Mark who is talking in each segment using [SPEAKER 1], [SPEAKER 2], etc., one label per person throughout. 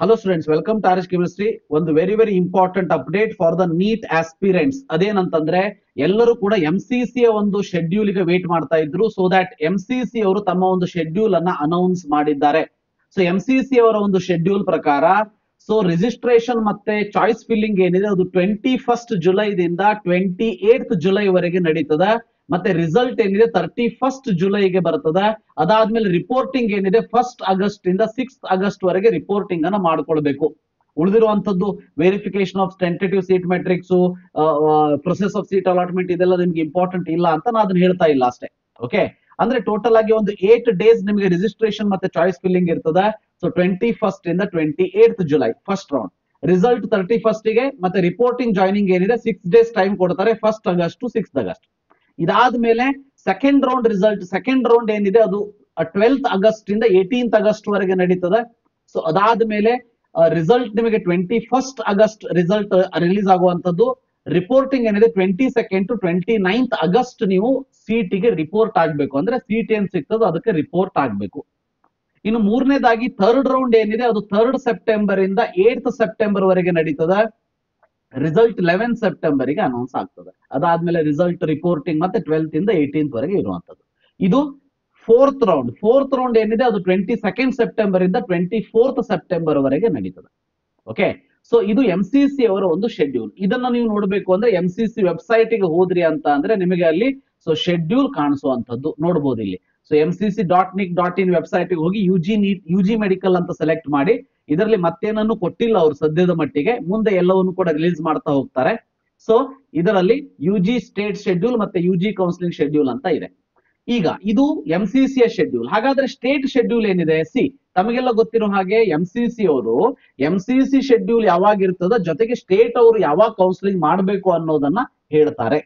[SPEAKER 1] Hello students, welcome to Arish Chemistry. ಒಂದು very important update for the NEET aspirants. ಅದೇನಂತಂದ್ರೆ ಎಲ್ಲರೂ ಕೂಡ MCC ಒಂದು schedule ಗೆ ವೇಟ್ ಮಾಡ್ತಾ ಇದ್ರು. ಸೊ ದಟ್ MCC ಅವರು ತಮ್ಮ ಒಂದು ಶೆಡ್ಯೂಲ್ ಅನ್ನ ಅನೌನ್ಸ್ ಮಾಡಿದ್ದಾರೆ. ಸೊ MCC ಅವರ ಒಂದು ಶೆಡ್ಯೂಲ್ ಪ್ರಕಾರ ಸೊ ರಿಜಿಸ್ಟ್ರೇಷನ್ ಮತ್ತೆ ಚಾಯ್ಸ್ ಫಿಲ್ಲಿಂಗ್ ಏನಿದೆ ಅದು 21st ಜುಲೈದಿಂದ 28th ಜುಲೈ ವರೆಗೆ ನಡೀತದೆ. ಮತ್ತೆ ರಿಸಲ್ಟ್ ಏನಿದೆ 31st ಜುಲೈಗೆ ಬರ್ತದೆ. ಅದಾದ್ಮೇಲೆ ರಿಪೋರ್ಟಿಂಗ್ ಏನಿದೆ 1st ಆಗಸ್ಟ್ ಇಂದ 6th ಆಗಸ್ಟ್ ವರೆಗೆ ರಿಪೋರ್ಟಿಂಗ್ ಅನ್ನ ಮಾಡ್ಕೊಳ್ಬೇಕು. ಉಳಿದಿರುವಂತದ್ದು verification of tentative seat matrix, process of seat allotment ಇದೆಲ್ಲ ನಿಮ್ಗೆ ಇಂಪಾರ್ಟೆಂಟ್ ಇಲ್ಲ ಅಂತ ನಾನು ಅದನ್ನ ಹೇಳ್ತಾ ಇಲ್ಲ ಅಷ್ಟೇ. ಓಕೆ, ಅಂದ್ರೆ ಟೋಟಲ್ ಆಗಿ ಒಂದು 8 ಡೇಸ್ ನಿಮಗೆ ರಿಜಿಸ್ಟ್ರೇಷನ್ ಮತ್ತೆ ಚಾಯ್ಸ್ ಫಿಲ್ಲಿಂಗ್ ಇರ್ತದೆ. ಸೊ 21st ಇಂದ 28th July first round, result 31st ಗೆ, ಮತ್ತೆ ರಿಪೋರ್ಟಿಂಗ್ ಜಾಯ್ನಿಂಗ್ ಏನಿದೆ 6 ಡೇಸ್ ಟೈಮ್ ಕೊಡ್ತಾರೆ, 1st August to 6th August. ಇದಾದ್ಮೇಲೆ second round result, second round ಏನಿದೆ ಅದು 12th ಆಗಸ್ಟ್ ಇಂದ 18th ಆಗಸ್ಟ್ ವರೆಗೆ ನಡೀತದೆ. ಸೊ ಅದಾದ್ಮೇಲೆ ರಿಸಲ್ಟ್ ನಿಮಗೆ 21st ಆಗಸ್ಟ್ ರಿಸಲ್ಟ್ ರಿಲೀಸ್ ಆಗುವಂತದ್ದು. ರಿಪೋರ್ಟಿಂಗ್ ಏನಿದೆ 22nd ಟು 29th ಆಗಸ್ಟ್ ನೀವು ಸಿಟಿಗೆ ರಿಪೋರ್ಟ್ ಆಗ್ಬೇಕು. ಅಂದ್ರೆ ಸೀಟ್ ಏನ್ ಸಿಗ್ತದೋ ಅದಕ್ಕೆ ರಿಪೋರ್ಟ್ ಆಗ್ಬೇಕು. ಇನ್ನು ಮೂರನೇದಾಗಿ ಥರ್ಡ್ ರೌಂಡ್ ಏನಿದೆ ಅದು 3rd ಸೆಪ್ಟೆಂಬರ್ ಇಂದ 8th ಸೆಪ್ಟೆಂಬರ್ ವರೆಗೆ ನಡೀತದೆ. ರಿಸಲ್ಟ್ 11th ಸೆಪ್ಟೆಂಬರ್ ಗೆ ಅನೌನ್ಸ್ ಆಗ್ತದೆ. ಅದಾದ್ಮೇಲೆ ರಿಸಲ್ಟ್ ರಿಪೋರ್ಟಿಂಗ್ ಮತ್ತೆ 12th ಇಂದ 18th ವರೆಗೆ ಇರುವಂತದ್ದು. ಇದು ಫೋರ್ತ್ ರೌಂಡ್. ಫೋರ್ತ್ ರೌಂಡ್ ಏನಿದೆ ಅದು 22nd ಸೆಪ್ಟೆಂಬರ್ ಇಂದ 24th ಸೆಪ್ಟೆಂಬರ್ ವರೆಗೆ ನಡೀತದೆ. ಓಕೆ, ಸೊ ಇದು MCC ಅವರ ಒಂದು ಶೆಡ್ಯೂಲ್. ಇದನ್ನ ನೀವು ನೋಡ್ಬೇಕು ಅಂದ್ರೆ MCC ವೆಬ್ಸೈಟ್ ಗೆ ಹೋದ್ರಿ ಅಂತ ಅಂದ್ರೆ ನಿಮಗೆ ಅಲ್ಲಿ ಸೊ ಶೆಡ್ಯೂಲ್ ಕಾಣಿಸುವಂತದ್ದು ನೋಡ್ಬೋದು ಇಲ್ಲಿ. ಸೊ mcc.nic.in ವೆಬ್ಸೈಟ್ ಗೆ ಹೋಗಿ UG ಮೆಡಿಕಲ್ ಅಂತ ಸೆಲೆಕ್ಟ್ ಮಾಡಿ. ಇದರಲ್ಲಿ ಮತ್ತೇನನ್ನು ಕೊಟ್ಟಿಲ್ಲ ಅವರು ಸದ್ಯದ ಮಟ್ಟಿಗೆ, ಮುಂದೆ ಎಲ್ಲವನ್ನು ಕೂಡ ರಿಲೀಸ್ ಮಾಡ್ತಾ ಹೋಗ್ತಾರೆ. ಸೊ ಇದರಲ್ಲಿ UG ಸ್ಟೇಟ್ ಶೆಡ್ಯೂಲ್ ಮತ್ತೆ UG ಕೌನ್ಸಿಲಿಂಗ್ ಶೆಡ್ಯೂಲ್ ಅಂತ ಇದೆ. ಈಗ ಇದು MCC ಯ ಶೆಡ್ಯೂಲ್. ಹಾಗಾದ್ರೆ ಸ್ಟೇಟ್ ಶೆಡ್ಯೂಲ್ ಏನಿದೆ, ತಮಗೆಲ್ಲ ಗೊತ್ತಿರೋ ಹಾಗೆ MCC ಅವರು MCC ಶೆಡ್ಯೂಲ್ ಯಾವಾಗ ಇರ್ತದ, ಜೊತೆಗೆ ಸ್ಟೇಟ್ ಅವರು ಯಾವಾಗ ಕೌನ್ಸಿಲಿಂಗ್ ಮಾಡಬೇಕು ಅನ್ನೋದನ್ನ ಹೇಳ್ತಾರೆ.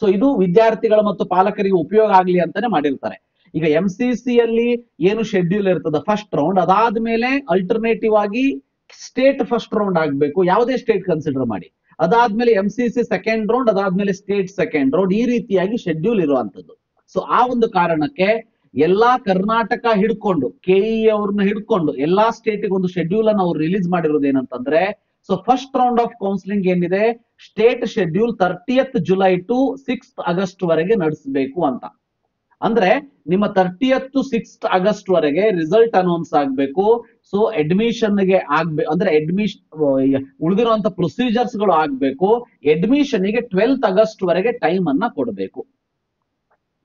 [SPEAKER 1] ಸೊ ಇದು ವಿದ್ಯಾರ್ಥಿಗಳ ಮತ್ತು ಪಾಲಕರಿಗೆ ಉಪಯೋಗ ಆಗ್ಲಿ ಅಂತಾನೆ ಮಾಡಿರ್ತಾರೆ. ಈಗ MCC ಯಲ್ಲಿ ಏನು ಶೆಡ್ಯೂಲ್ ಇರ್ತದ ಫಸ್ಟ್ ರೌಂಡ್, ಅದಾದ್ಮೇಲೆ ಅಲ್ಟರ್ನೇಟಿವ್ ಆಗಿ ಸ್ಟೇಟ್ ಫಸ್ಟ್ ರೌಂಡ್ ಆಗ್ಬೇಕು, ಯಾವುದೇ ಸ್ಟೇಟ್ ಕನ್ಸಿಡರ್ ಮಾಡಿ. ಅದಾದ್ಮೇಲೆ MCC ಸೆಕೆಂಡ್ ರೌಂಡ್, ಅದಾದ್ಮೇಲೆ ಸ್ಟೇಟ್ ಸೆಕೆಂಡ್ ರೌಂಡ್, ಈ ರೀತಿಯಾಗಿ ಶೆಡ್ಯೂಲ್ ಇರುವಂತದ್ದು. ಸೊ ಆ ಒಂದು ಕಾರಣಕ್ಕೆ ಎಲ್ಲಾ ಕರ್ನಾಟಕ ಹಿಡ್ಕೊಂಡು KE ಅವ್ರನ್ನ ಹಿಡ್ಕೊಂಡು ಎಲ್ಲಾ ಸ್ಟೇಟಿಗೆ ಒಂದು ಶೆಡ್ಯೂಲ್ ಅನ್ನು ಅವ್ರು ರಿಲೀಸ್ ಮಾಡಿರೋದು ಏನಂತಂದ್ರೆ, so first round of counselling ಏನಿದೆ state schedule 30th July to 6th August ವರೆಗೆ ನಡೆಸಬೇಕು ಅಂತ. ಅಂದ್ರೆ ನಿಮ್ಮ 30th to 6th ಆಗಸ್ಟ್ ವರೆಗೆ ರಿಸಲ್ಟ್ ಅನೌನ್ಸ್ ಆಗ್ಬೇಕು. ಸೊ ಅಡ್ಮಿಷನ್ ಗೆ ಆಗ್ಬೇಕು, ಅಂದ್ರೆ ಉಳಿದಿರುವಂತ ಪ್ರೊಸೀಜರ್ಸ್ ಗಳು ಆಗ್ಬೇಕು. ಅಡ್ಮಿಷನ್ ಗೆ 12th ಆಗಸ್ಟ್ ವರೆಗೆ ಟೈಮ್ ಅನ್ನ ಕೊಡಬೇಕು.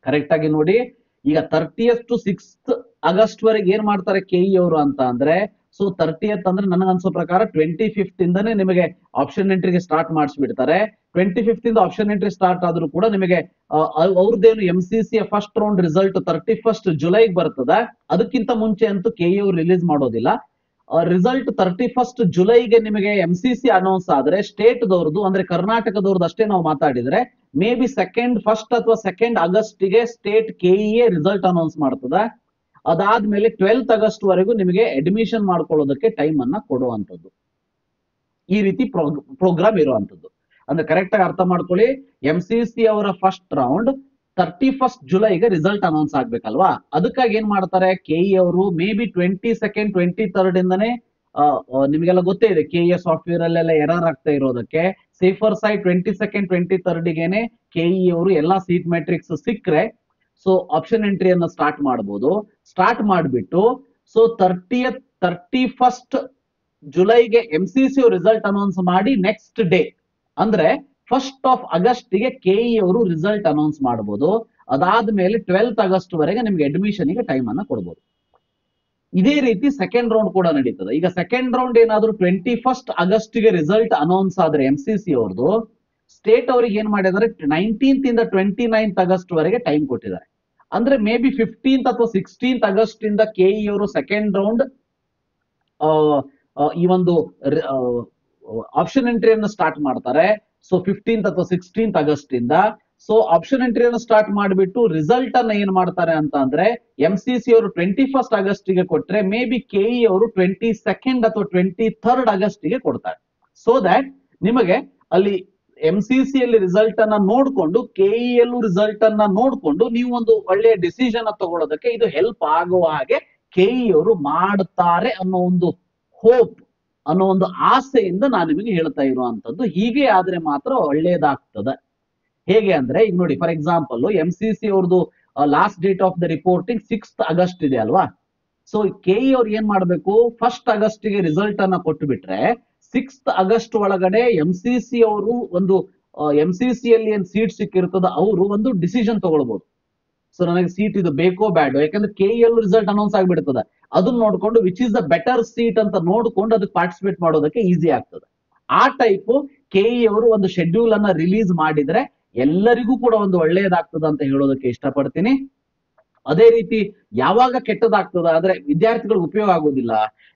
[SPEAKER 1] ಕರೆಕ್ಟ್ ಆಗಿ ನೋಡಿ, ಈಗ 30th to 6th ಆಗಸ್ಟ್ ವರೆಗೆ ಏನ್ ಮಾಡ್ತಾರೆ KE ಅವರು ಅಂತ ಅಂದ್ರೆ, ಸೊ 30th ಅಂದ್ರೆ ನನಗೆ ಅನ್ಸೋ ಪ್ರಕಾರ 25th ಇಂದಾನೆ ನಿಮಗೆ ಆಪ್ಷನ್ ಎಂಟ್ರಿಗೆ ಸ್ಟಾರ್ಟ್ ಮಾಡಿಸ್ಬಿಡ್ತಾರೆ. 25th ಇಂದ ಆಪ್ಷನ್ ಎಂಟ್ರಿ ಸ್ಟಾರ್ಟ್ ಆದ್ರೂ ಕೂಡ ನಿಮಗೆ ಅವ್ರದ್ದೇನು MCC first round result 31st ಜುಲೈಗೆ ಬರ್ತದೆ. ಅದಕ್ಕಿಂತ ಮುಂಚೆ ಅಂತೂ KE ಅವರು ರಿಲೀಸ್ ಮಾಡೋದಿಲ್ಲ. ರಿಸಲ್ಟ್ 31st ಜುಲೈಗೆ ನಿಮಗೆ MCC ಅನೌನ್ಸ್ ಆದ್ರೆ ಸ್ಟೇಟ್ ದವ್ರದ್ದು ಅಂದ್ರೆ ಕರ್ನಾಟಕದವ್ರದ್ದು ಅಷ್ಟೇ ನಾವು ಮಾತಾಡಿದ್ರೆ ಮೇ ಬಿ ಫಸ್ಟ್ ಅಥವಾ ಸೆಕೆಂಡ್ ಆಗಸ್ಟ್ ಗೆ ಸ್ಟೇಟ್ KE ರಿಸಲ್ಟ್ ಅನೌನ್ಸ್ ಮಾಡ್ತದೆ. ಅದಾದ್ಮೇಲೆ 12th ಆಗಸ್ಟ್ ವರೆಗೂ ನಿಮಗೆ ಅಡ್ಮಿಷನ್ ಮಾಡ್ಕೊಳ್ಳೋದಕ್ಕೆ ಟೈಮ್ ಅನ್ನ ಕೊಡುವಂತದ್ದು. ಈ ರೀತಿ ಪ್ರೋಗ್ರಾಮ್ ಇರುವಂತದ್ದು. ಅಂದ್ರೆ ಕರೆಕ್ಟ್ ಆಗಿ ಅರ್ಥ ಮಾಡ್ಕೊಳ್ಳಿ, MCC ಅವರ ಫಸ್ಟ್ ರೌಂಡ್ 31st ಜುಲೈಗೆ ರಿಸಲ್ಟ್ ಅನೌನ್ಸ್ ಆಗ್ಬೇಕಲ್ವಾ. ಅದಕ್ಕಾಗಿ ಏನ್ ಮಾಡ್ತಾರೆ KE ಅವರು ಮೇ ಬಿ 22nd 23rd ಇಂದಾನೆ ನಿಮಗೆಲ್ಲ ಗೊತ್ತೇ ಇದೆ KE ಸಾಫ್ಟ್ವೇರ್ ಅಲ್ಲೆಲ್ಲ ಎರರ್ ಆಗ್ತಾ ಇರೋದಕ್ಕೆ safer side 22nd 23rd ಗೆನೆ KE ಅವರು ಎಲ್ಲಾ ಸೀಟ್ ಮೆಟ್ರಿಕ್ಸ್ ಸಿಕ್ಕರೆ ಸೊ ಆಪ್ಷನ್ ಎಂಟ್ರಿಯನ್ನ ಸ್ಟಾರ್ಟ್ ಮಾಡಬಹುದು. ಸ್ಟಾರ್ಟ್ ಮಾಡಿಬಿಟ್ಟು so 31st ಜುಲೈಗೆ MCC result announce ಮಾಡಿ ನೆಕ್ಸ್ಟ್ ಡೇ ಅಂದ್ರೆ 1st ಆಫ್ ಆಗಸ್ಟ್ ಗೆ KE ಅವರು ರಿಸಲ್ಟ್ ಅನೌನ್ಸ್ ಮಾಡಬಹುದು. ಅದಾದ್ಮೇಲೆ 12th ಆಗಸ್ಟ್ ವರೆಗೆ ನಿಮ್ಗೆ ಅಡ್ಮಿಷನ್ ಗೆ ಟೈಮ್ ಅನ್ನ ಕೊಡಬಹುದು. ಇದೇ ರೀತಿ ಸೆಕೆಂಡ್ ರೌಂಡ್ ಕೂಡ ನಡೀತದೆ. ಈಗ ಸೆಕೆಂಡ್ ರೌಂಡ್ ಏನಾದ್ರು 21st ಆಗಸ್ಟ್ ಗೆ ರಿಸಲ್ಟ್ ಅನೌನ್ಸ್ ಆದ್ರೆ MCC ಅವ್ರದ್ದು, ಸ್ಟೇಟ್ ಅವರಿಗೆ ಏನ್ ಮಾಡಿದ್ದಾರೆ 19th ಇಂದ 29th ಆಗಸ್ಟ್ ವರೆಗೆ ಟೈಮ್ ಕೊಟ್ಟಿದ್ದಾರೆ. ಅಂದ್ರೆ ಮೇ ಬಿ 15th ಅಥವಾ 16th ಆಗಸ್ಟ್ ಇಂದ KE ಅವರು ಸೆಕೆಂಡ್ ರೌಂಡ್ ಈ ಒಂದು ಆಪ್ಷನ್ ಎಂಟ್ರಿಯನ್ನು ಸ್ಟಾರ್ಟ್ ಮಾಡ್ತಾರೆ. ಸೊ 15th ಅಥವಾ 16th ಆಗಸ್ಟ್ ಇಂದ ಸೊ ಆಪ್ಷನ್ ಎಂಟ್ರಿಯನ್ನು ಸ್ಟಾರ್ಟ್ ಮಾಡಿಬಿಟ್ಟು ರಿಸಲ್ಟ್ ಅನ್ನ ಏನ್ ಮಾಡ್ತಾರೆ ಅಂತ ಅಂದ್ರೆ MCC ಅವರು 21st ಆಗಸ್ಟ್ ಗೆ ಕೊಟ್ರೆ ಮೇ ಬಿ KE ಅವರು 22nd ಅಥವಾ 23rd ಆಗಸ್ಟ್ ಗೆ ಕೊಡ್ತಾರೆ. ಸೊ ದಟ್ ನಿಮಗೆ ಅಲ್ಲಿ MCC ಯಲ್ಲಿ ರಿಸಲ್ಟ್ ಅನ್ನ ನೋಡ್ಕೊಂಡು KE ಯಲ್ಲೂ ರಿಸಲ್ಟ್ ಅನ್ನ ನೋಡ್ಕೊಂಡು ನೀವು ಒಂದು ಒಳ್ಳೆಯ ಡಿಸಿಷನ್ ತಗೊಳ್ಳೋದಕ್ಕೆ ಇದು ಹೆಲ್ಪ್ ಆಗುವ ಹಾಗೆ KE ಅವರು ಮಾಡ್ತಾರೆ ಅನ್ನೋ ಒಂದು ಹೋಪ್ ಅನ್ನೋ ಒಂದು ಆಸೆಯಿಂದ ನಾನು ನಿಮಗೆ ಹೇಳ್ತಾ ಇರುವಂತದ್ದು. ಹೀಗೆ ಆದ್ರೆ ಮಾತ್ರ ಒಳ್ಳೇದಾಗ್ತದೆ. ಹೇಗೆ ಅಂದ್ರೆ ಈಗ ನೋಡಿ, ಫಾರ್ ಎಕ್ಸಾಂಪಲ್ MCC ಅವ್ರದ್ದು last date of the reporting 6th August ಇದೆ ಅಲ್ವಾ. ಸೊ ಕೆಇ ಅವ್ರು ಏನ್ ಮಾಡ್ಬೇಕು, 1st ಆಗಸ್ಟ್ಗೆ ರಿಸಲ್ಟ್ ಅನ್ನ ಕೊಟ್ಟು ಬಿಟ್ರೆ 6th ಆಗಸ್ಟ್ ಒಳಗಡೆ MCC ಅವರು ಒಂದು MCC ಅಲ್ಲಿ ಏನ್ ಸೀಟ್ ಸಿಕ್ಕಿರ್ತದ ಅವರು ಒಂದು ಡಿಸಿಷನ್ ತಗೊಳ್ಬಹುದು. ಸೊ ನನಗೆ ಸೀಟ್ ಇದು ಬೇಕೋ ಬೇಡೋ, ಯಾಕಂದ್ರೆ ಕೆಇ ಅಲ್ಲೂ ರಿಸಲ್ಟ್ ಅನೌನ್ಸ್ ಆಗ್ಬಿಡ್ತದೆ. ಅದನ್ನ ನೋಡ್ಕೊಂಡು which is the better seat ಅಂತ ನೋಡ್ಕೊಂಡು ಅದಕ್ಕೆ ಪಾರ್ಟಿಸಿಪೇಟ್ ಮಾಡೋದಕ್ಕೆ ಈಸಿ ಆಗ್ತದೆ. ಆ ಟೈಪ್ ಕೆಇ ಅವರು ಒಂದು ಶೆಡ್ಯೂಲ್ ಅನ್ನ ರಿಲೀಸ್ ಮಾಡಿದ್ರೆ ಎಲ್ಲರಿಗೂ ಕೂಡ ಒಂದು ಒಳ್ಳೆಯದಾಗ್ತದ ಅಂತ ಹೇಳೋದಕ್ಕೆ ಇಷ್ಟಪಡ್ತೀನಿ. ಅದೇ ರೀತಿ ಯಾವಾಗ ಕೆಟ್ಟದಾಗ್ತದ ಆದ್ರೆ ವಿದ್ಯಾರ್ಥಿಗಳಿಗೆ ಉಪಯೋಗ ಆಗೋದಿಲ್ಲ.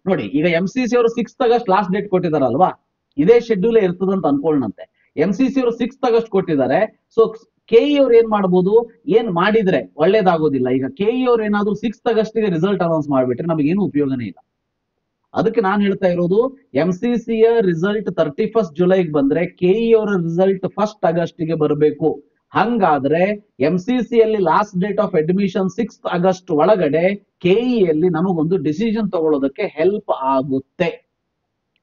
[SPEAKER 1] ನೋಡಿ, ಈಗ MCC ಅವರು 6th ಆಗಸ್ಟ್ ಲಾಸ್ಟ್ ಡೇಟ್ ಕೊಟ್ಟಿದಾರಲ್ವಾ, ಇದೇ ಶೆಡ್ಯೂಲ್ ಇರ್ತದಂತ ಅನ್ಕೊಳ್ಳಂತೆ. MCC ಅವರು 6th ಆಗಸ್ಟ್ ಕೊಟ್ಟಿದ್ದಾರೆ. ಸೊ ಕೆಇ ಅವ್ರು ಏನ್ ಮಾಡ್ಬೋದು, ಏನ್ ಮಾಡಿದ್ರೆ ಒಳ್ಳೇದಾಗೋದಿಲ್ಲ. ಈಗ ಕೆಇ ಅವ್ರು ಏನಾದ್ರು 6th ಆಗಸ್ಟ್ಗೆ ರಿಸಲ್ಟ್ ಅನೌನ್ಸ್ ಮಾಡ್ಬಿಟ್ರೆ ನಮಗೇನು ಉಪಯೋಗನೇ ಇಲ್ಲ. ಅದಕ್ಕೆ ನಾನು ಹೇಳ್ತಾ ಇರೋದು, MCC ಯ ರಿಸಲ್ಟ್ 31st ಜುಲೈಗೆ ಬಂದ್ರೆ ಕೆಇ ಅವರ ರಿಸಲ್ಟ್ 1st ಆಗಸ್ಟ್ಗೆ ಬರಬೇಕು. ಹಂಗಾದ್ರೆ MCC ಯಲ್ಲಿ last date of admission 6th August ಒಳಗಡೆ ಕೆಇ ಯಲ್ಲಿ ನಮಗೊಂದು ಡಿಸಿಷನ್ ತಗೊಳ್ಳೋದಕ್ಕೆ ಹೆಲ್ಪ್ ಆಗುತ್ತೆ.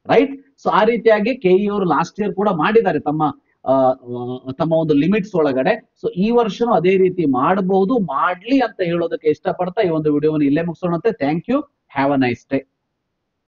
[SPEAKER 1] ರೈಟ್. ಸೊ ಆ ರೀತಿಯಾಗಿ ಕೆಇ ಅವರು ಲಾಸ್ಟ್ ಇಯರ್ ಕೂಡ ಮಾಡಿದ್ದಾರೆ ತಮ್ಮ ಒಂದು ಲಿಮಿಟ್ಸ್ ಒಳಗಡೆ. ಸೊ ಈ ವರ್ಷನೂ ಅದೇ ರೀತಿ ಮಾಡಬಹುದು, ಮಾಡ್ಲಿ ಅಂತ ಹೇಳೋದಕ್ಕೆ ಇಷ್ಟಪಡ್ತಾ ಈ ಒಂದು ವಿಡಿಯೋವನ್ನು ಇಲ್ಲೇ ಮುಗಿಸೋಣಂತೆ. Thank you. Have a nice day.